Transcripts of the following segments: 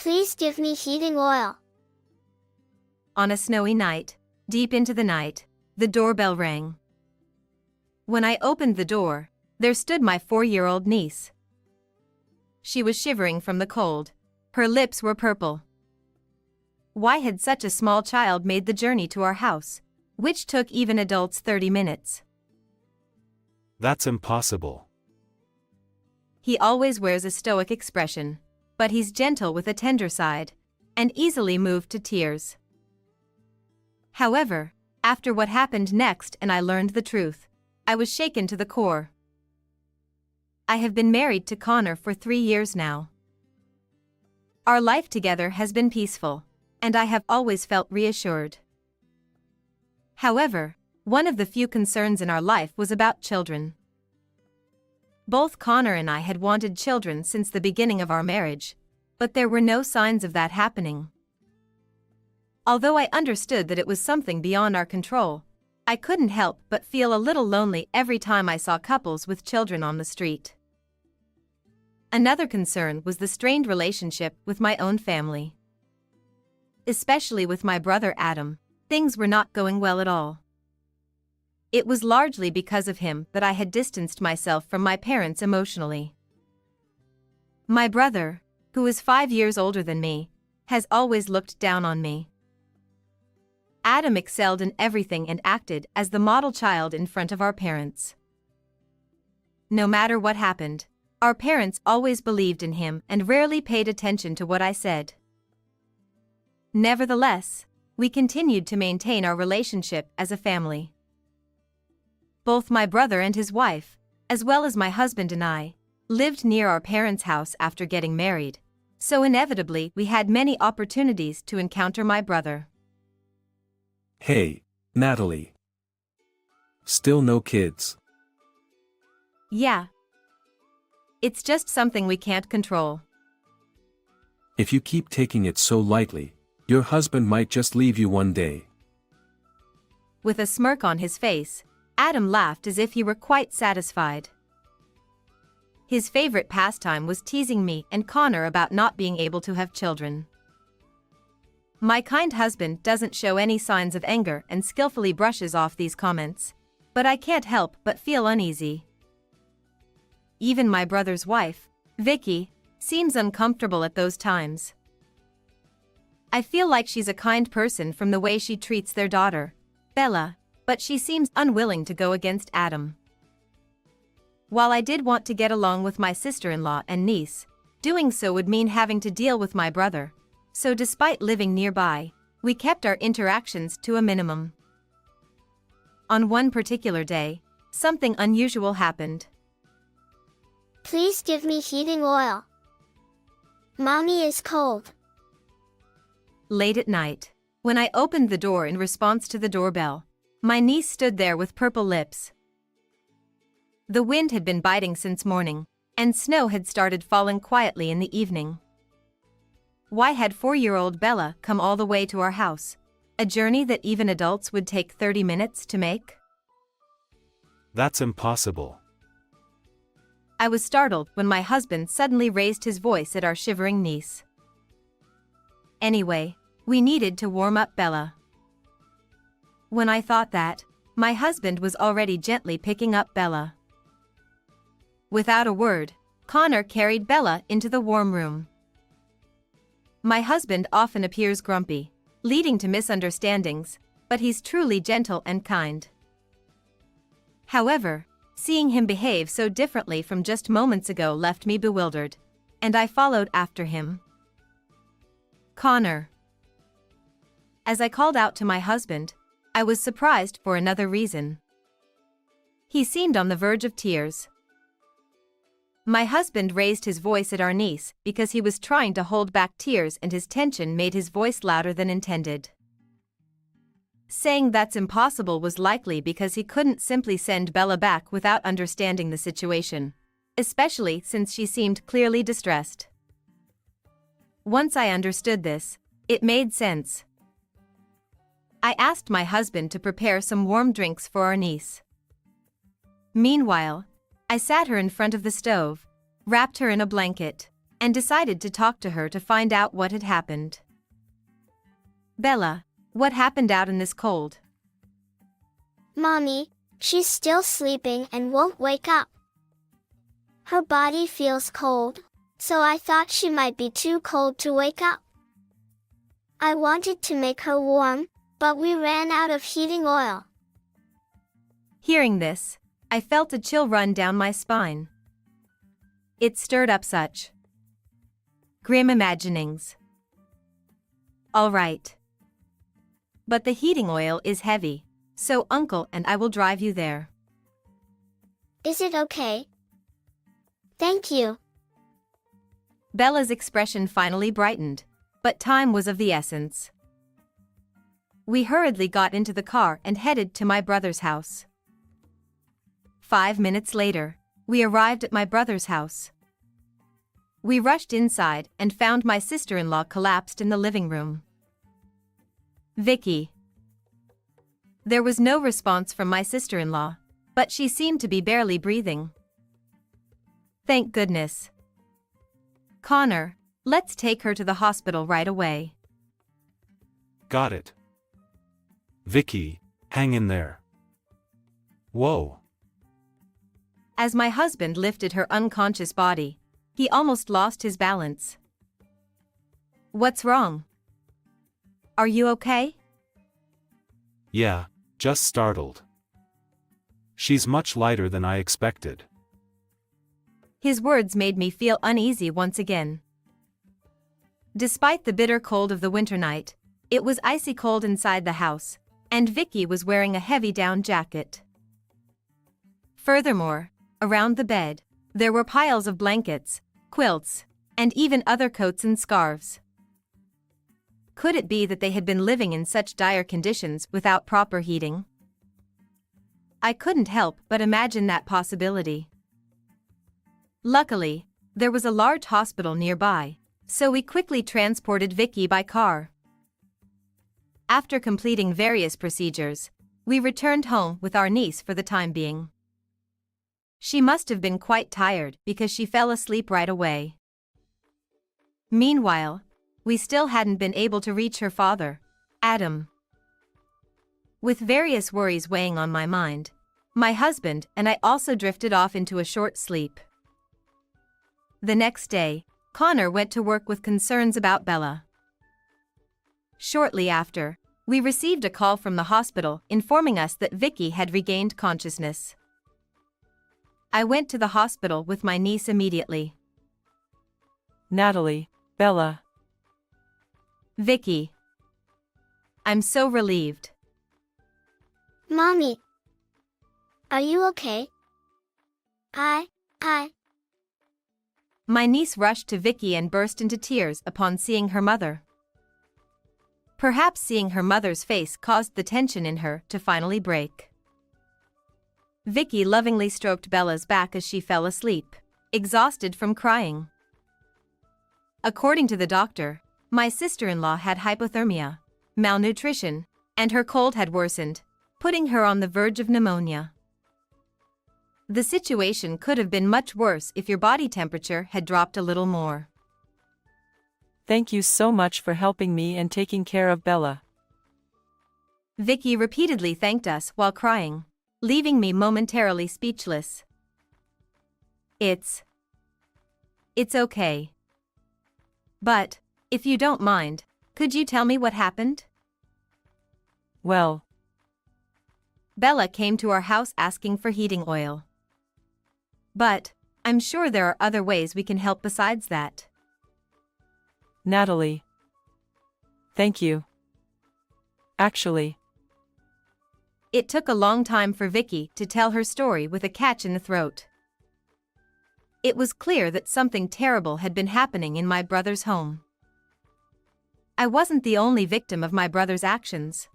Please give me heating oil. On a snowy night, deep into the night, the doorbell rang. When I opened the door, there stood my 4-year-old niece. She was shivering from the cold. Her lips were purple. Why had such a small child made the journey to our house, which took even adults 30 minutes? That's impossible. He always wears a stoic expression, but he's gentle with a tender side, and easily moved to tears. However, after what happened next and I learned the truth, I was shaken to the core. I have been married to Connor for 3 years now. Our life together has been peaceful, and I have always felt reassured. However, one of the few concerns in our life was about children. Both Connor and I had wanted children since the beginning of our marriage, but there were no signs of that happening. Although I understood that it was something beyond our control, I couldn't help but feel a little lonely every time I saw couples with children on the street. Another concern was the strained relationship with my own family. Especially with my brother Adam, things were not going well at all. It was largely because of him that I had distanced myself from my parents emotionally. My brother, who is 5 years older than me, has always looked down on me. Adam excelled in everything and acted as the model child in front of our parents. No matter what happened, our parents always believed in him and rarely paid attention to what I said. Nevertheless, we continued to maintain our relationship as a family. Both my brother and his wife, as well as my husband and I, lived near our parents' house after getting married, so inevitably we had many opportunities to encounter my brother. Hey, Natalie. Still no kids? Yeah. It's just something we can't control. If you keep taking it so lightly, your husband might just leave you one day. With a smirk on his face, Adam laughed as if he were quite satisfied. His favorite pastime was teasing me and Connor about not being able to have children. My kind husband doesn't show any signs of anger and skillfully brushes off these comments, but I can't help but feel uneasy. Even my brother's wife, Vicky, seems uncomfortable at those times. I feel like she's a kind person from the way she treats their daughter, Bella, but she seems unwilling to go against Adam. While I did want to get along with my sister-in-law and niece, doing so would mean having to deal with my brother, so despite living nearby, we kept our interactions to a minimum. On one particular day, something unusual happened. Please give me heating oil. Mommy is cold. Late at night, when I opened the door in response to the doorbell, my niece stood there with purple lips. The wind had been biting since morning, and snow had started falling quietly in the evening. Why had 4-year-old Bella come all the way to our house, a journey that even adults would take 30 minutes to make? That's impossible. I was startled when my husband suddenly raised his voice at our shivering niece. Anyway, we needed to warm up Bella. When I thought that, my husband was already gently picking up Bella. Without a word, Connor carried Bella into the warm room. My husband often appears grumpy, leading to misunderstandings, but he's truly gentle and kind. However, seeing him behave so differently from just moments ago left me bewildered, and I followed after him. Connor. As I called out to my husband, I was surprised for another reason. He seemed on the verge of tears. My husband raised his voice at our niece because he was trying to hold back tears and his tension made his voice louder than intended. Saying that's impossible was likely because he couldn't simply send Bella back without understanding the situation, especially since she seemed clearly distressed. Once I understood this, it made sense. I asked my husband to prepare some warm drinks for our niece. Meanwhile, I sat her in front of the stove, wrapped her in a blanket, and decided to talk to her to find out what had happened. Bella, what happened out in this cold? Mommy, she's still sleeping and won't wake up. Her body feels cold, so I thought she might be too cold to wake up. I wanted to make her warm, but we ran out of heating oil. Hearing this, I felt a chill run down my spine. It stirred up such grim imaginings. All right. But the heating oil is heavy, so Uncle and I will drive you there. Is it okay? Thank you. Bella's expression finally brightened, but time was of the essence. We hurriedly got into the car and headed to my brother's house. 5 minutes later, we arrived at my brother's house. We rushed inside and found my sister-in-law collapsed in the living room. Vicky. There was no response from my sister-in-law, but she seemed to be barely breathing. Thank goodness. Connor, let's take her to the hospital right away. Got it. Vicky, hang in there. Whoa. As my husband lifted her unconscious body, he almost lost his balance. What's wrong? Are you okay? Yeah, just startled. She's much lighter than I expected. His words made me feel uneasy once again. Despite the bitter cold of the winter night, it was icy cold inside the house, and Vicky was wearing a heavy down jacket. Furthermore, around the bed, there were piles of blankets, quilts, and even other coats and scarves. Could it be that they had been living in such dire conditions without proper heating? I couldn't help but imagine that possibility. Luckily, there was a large hospital nearby, so we quickly transported Vicky by car. After completing various procedures, we returned home with our niece for the time being. She must have been quite tired because she fell asleep right away. Meanwhile, we still hadn't been able to reach her father, Adam. With various worries weighing on my mind, my husband and I also drifted off into a short sleep. The next day, Connor went to work with concerns about Bella. Shortly after, we received a call from the hospital informing us that Vicky had regained consciousness. I went to the hospital with my niece immediately. Natalie, Bella. Vicky. I'm so relieved. Mommy. Are you okay? I. My niece rushed to Vicky and burst into tears upon seeing her mother. Perhaps seeing her mother's face caused the tension in her to finally break. Vicky lovingly stroked Bella's back as she fell asleep, exhausted from crying. According to the doctor, my sister-in-law had hypothermia, malnutrition, and her cold had worsened, putting her on the verge of pneumonia. The situation could have been much worse if your body temperature had dropped a little more. Thank you so much for helping me and taking care of Bella. Vicky repeatedly thanked us while crying, leaving me momentarily speechless. It's okay. But, if you don't mind, could you tell me what happened? Well, Bella came to our house asking for heating oil. But, I'm sure there are other ways we can help besides that. Natalie. Thank you. Actually, It took a long time for Vicky to tell her story with a catch in the throat. It was clear that something terrible had been happening in my brother's home. I wasn't the only victim of my brother's actions.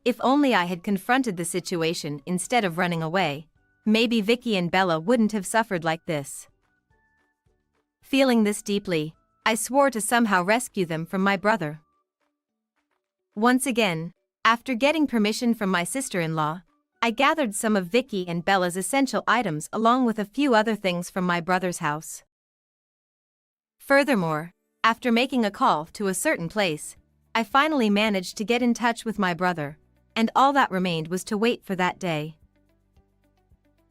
If only I had confronted the situation instead of running away, maybe Vicky and Bella wouldn't have suffered like this. Feeling this deeply, I swore to somehow rescue them from my brother. Once again, after getting permission from my sister-in-law, I gathered some of Vicky and Bella's essential items along with a few other things from my brother's house. Furthermore, after making a call to a certain place, I finally managed to get in touch with my brother, and all that remained was to wait for that day.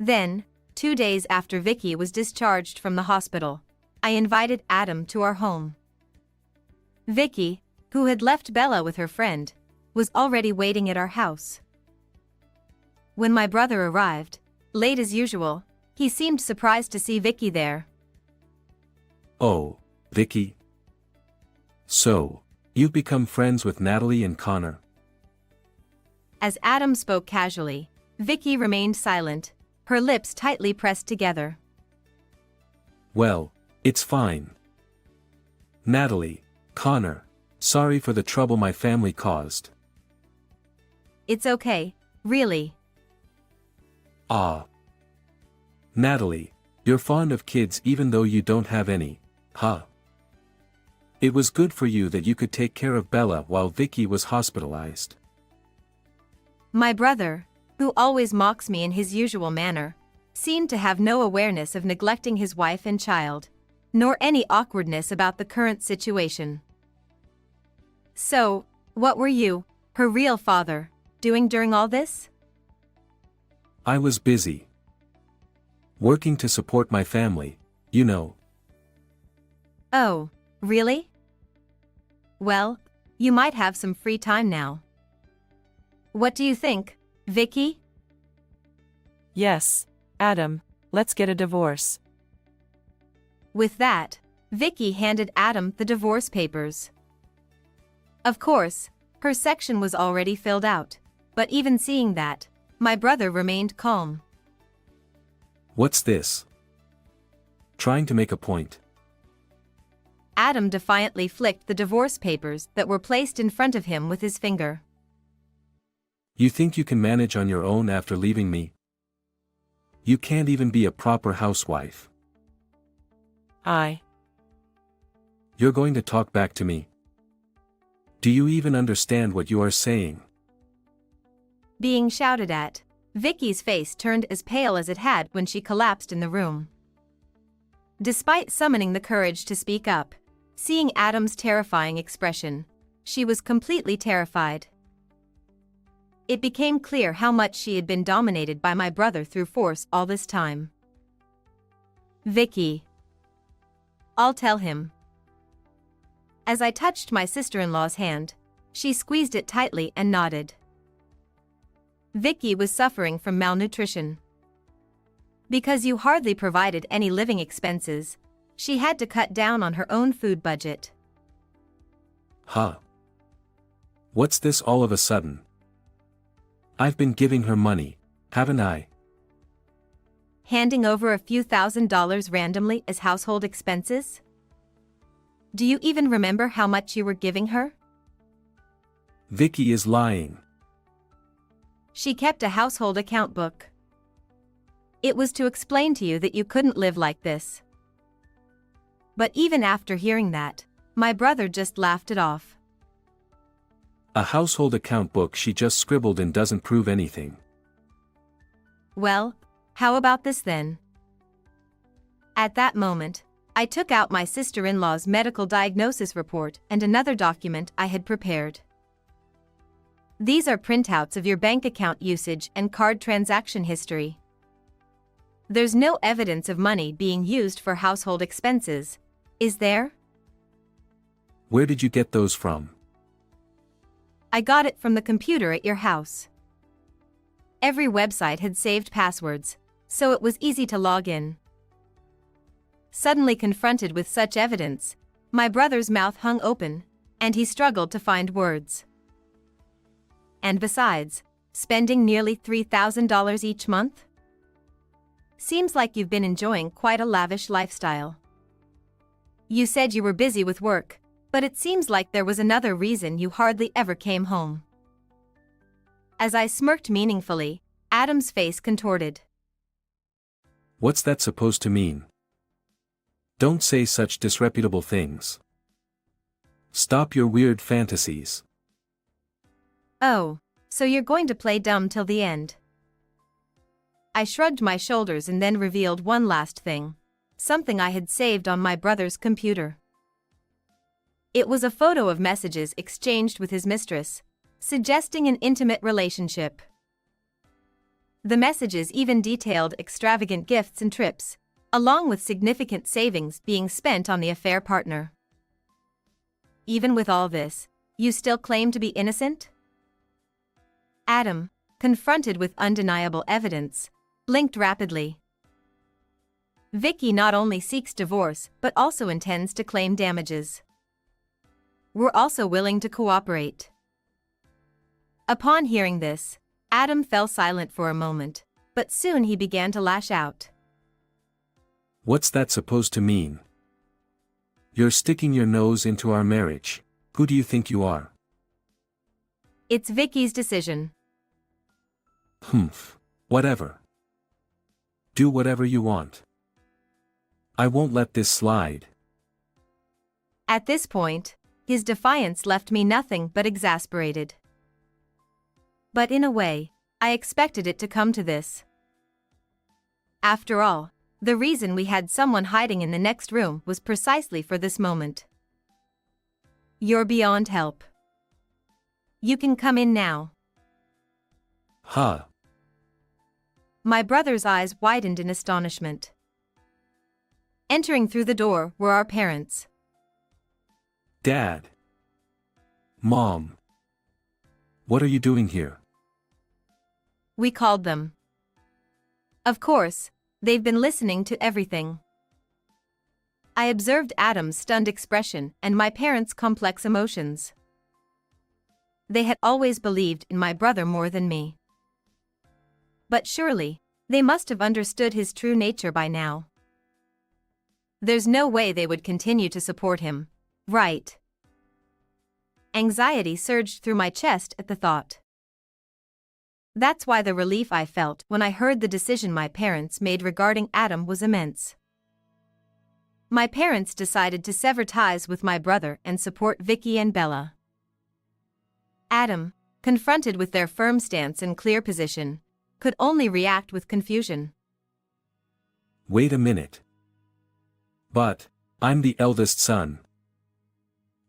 Then, 2 days after Vicky was discharged from the hospital, I invited Adam to our home. Vicky, who had left Bella with her friend, was already waiting at our house. When my brother arrived, late as usual, he seemed surprised to see Vicky there. Oh, Vicky. So, you've become friends with Natalie and Connor? As Adam spoke casually, Vicky remained silent, her lips tightly pressed together. Well, it's fine. Natalie, Connor, sorry for the trouble my family caused. It's okay, really. Ah. Natalie, you're fond of kids even though you don't have any, huh? It was good for you that you could take care of Bella while Vicky was hospitalized. My brother, who always mocks me in his usual manner, seemed to have no awareness of neglecting his wife and child, nor any awkwardness about the current situation. So, what were you, her real father, doing during all this? I was busy. Working to support my family, you know. Oh, really? Well, you might have some free time now. What do you think, Vicky? Yes, Adam, let's get a divorce. With that, Vicky handed Adam the divorce papers. Of course, her section was already filled out, but even seeing that, my brother remained calm. What's this? Trying to make a point. Adam defiantly flicked the divorce papers that were placed in front of him with his finger. You think you can manage on your own after leaving me? You can't even be a proper housewife. You're going to talk back to me? Do you even understand what you are saying? Being shouted at, Vicky's face turned as pale as it had when she collapsed in the room. Despite summoning the courage to speak up, seeing Adam's terrifying expression, she was completely terrified. It became clear how much she had been dominated by my brother through force all this time. Vicky. I'll tell him. As I touched my sister-in-law's hand, she squeezed it tightly and nodded. Vicky was suffering from malnutrition. Because you hardly provided any living expenses, she had to cut down on her own food budget. Huh? What's this all of a sudden? I've been giving her money, haven't I? Handing over a few $1,000s randomly as household expenses? Do you even remember how much you were giving her? Vicky is lying. She kept a household account book. It was to explain to you that you couldn't live like this. But even after hearing that, my brother just laughed it off. A household account book she just scribbled in doesn't prove anything. Well, how about this then? At that moment, I took out my sister-in-law's medical diagnosis report and another document I had prepared. These are printouts of your bank account usage and card transaction history. There's no evidence of money being used for household expenses, is there? Where did you get those from? I got it from the computer at your house. Every website had saved passwords, so it was easy to log in. Suddenly confronted with such evidence, my brother's mouth hung open, and he struggled to find words. And besides, spending nearly $3,000 each month? Seems like you've been enjoying quite a lavish lifestyle. You said you were busy with work, but it seems like there was another reason you hardly ever came home. As I smirked meaningfully, Adam's face contorted. What's that supposed to mean? Don't say such disreputable things. Stop your weird fantasies. Oh, so you're going to play dumb till the end. I shrugged my shoulders and then revealed one last thing, something I had saved on my brother's computer. It was a photo of messages exchanged with his mistress, suggesting an intimate relationship. The messages even detailed extravagant gifts and trips, along with significant savings being spent on the affair partner. Even with all this, you still claim to be innocent? Adam, confronted with undeniable evidence, blinked rapidly. Vicky not only seeks divorce but also intends to claim damages. We're also willing to cooperate. Upon hearing this, Adam fell silent for a moment, but soon he began to lash out. What's that supposed to mean? You're sticking your nose into our marriage. Who do you think you are? It's Vicky's decision. Whatever. Do whatever you want. I won't let this slide. At this point, his defiance left me nothing but exasperated. But in a way, I expected it to come to this. After all, the reason we had someone hiding in the next room was precisely for this moment. You're beyond help. You can come in now. Huh. My brother's eyes widened in astonishment. Entering through the door were our parents. Dad. Mom. What are you doing here? We called them. Of course, they've been listening to everything. I observed Adam's stunned expression and my parents' complex emotions. They had always believed in my brother more than me. But surely, they must have understood his true nature by now. There's no way they would continue to support him, right? Anxiety surged through my chest at the thought. That's why the relief I felt when I heard the decision my parents made regarding Adam was immense. My parents decided to sever ties with my brother and support Vicky and Bella. Adam, confronted with their firm stance and clear position, could only react with confusion. Wait a minute. But, I'm the eldest son.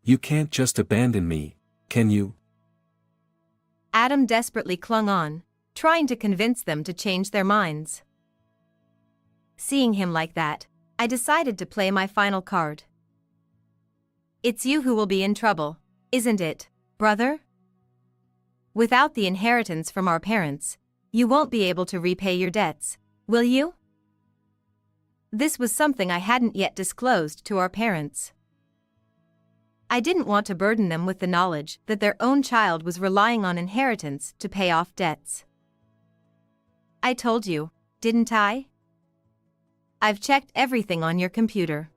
You can't just abandon me, can you? Adam desperately clung on, trying to convince them to change their minds. Seeing him like that, I decided to play my final card. It's you who will be in trouble, isn't it, brother? Without the inheritance from our parents, you won't be able to repay your debts, will you? This was something I hadn't yet disclosed to our parents. I didn't want to burden them with the knowledge that their own child was relying on inheritance to pay off debts. I told you, didn't I? I've checked everything on your computer.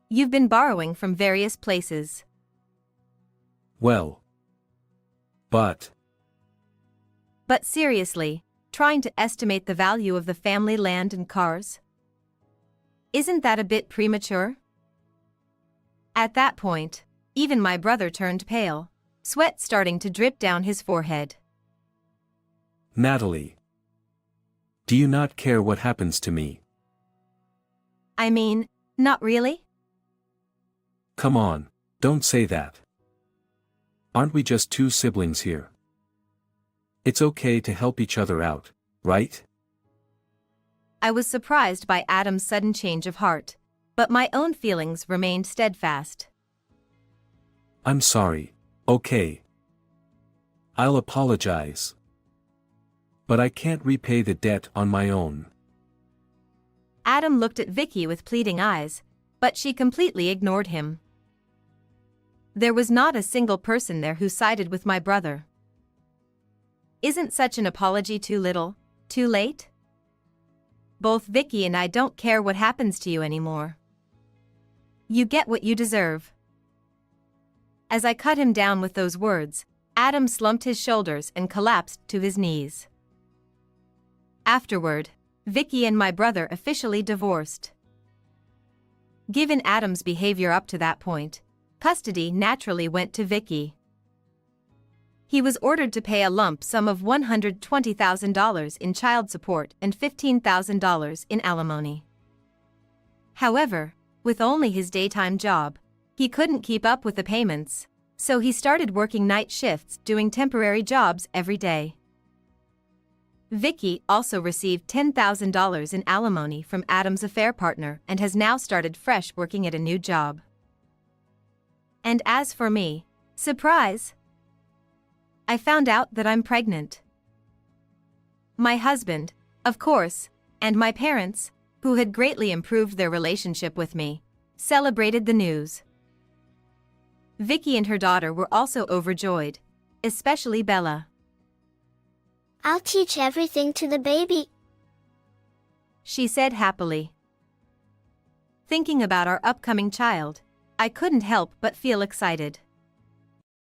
You've been borrowing from various places. Well. But seriously, trying to estimate the value of the family land and cars? Isn't that a bit premature? At that point, even my brother turned pale, sweat starting to drip down his forehead. Natalie. Do you not care what happens to me? I mean, not really? Come on, don't say that. Aren't we just two siblings here? It's okay to help each other out, right? I was surprised by Adam's sudden change of heart, but my own feelings remained steadfast. I'm sorry, okay. I'll apologize. But I can't repay the debt on my own. Adam looked at Vicky with pleading eyes, but she completely ignored him. There was not a single person there who sided with my brother. Isn't such an apology too little, too late? Both Vicky and I don't care what happens to you anymore. You get what you deserve. As I cut him down with those words, Adam slumped his shoulders and collapsed to his knees. Afterward, Vicky and my brother officially divorced. Given Adam's behavior up to that point, custody naturally went to Vicky. He was ordered to pay a lump sum of $120,000 in child support and $15,000 in alimony. However, with only his daytime job, He couldn't keep up with the payments, so he started working night shifts doing temporary jobs every day. Vicky also received $10,000 in alimony from Adam's affair partner and has now started fresh working at a new job. And as for me, surprise! I found out that I'm pregnant. My husband, of course, and my parents, who had greatly improved their relationship with me, celebrated the news. Vicky and her daughter were also overjoyed, especially Bella. I'll teach everything to the baby, She said happily. Thinking about our upcoming child, I couldn't help but feel excited.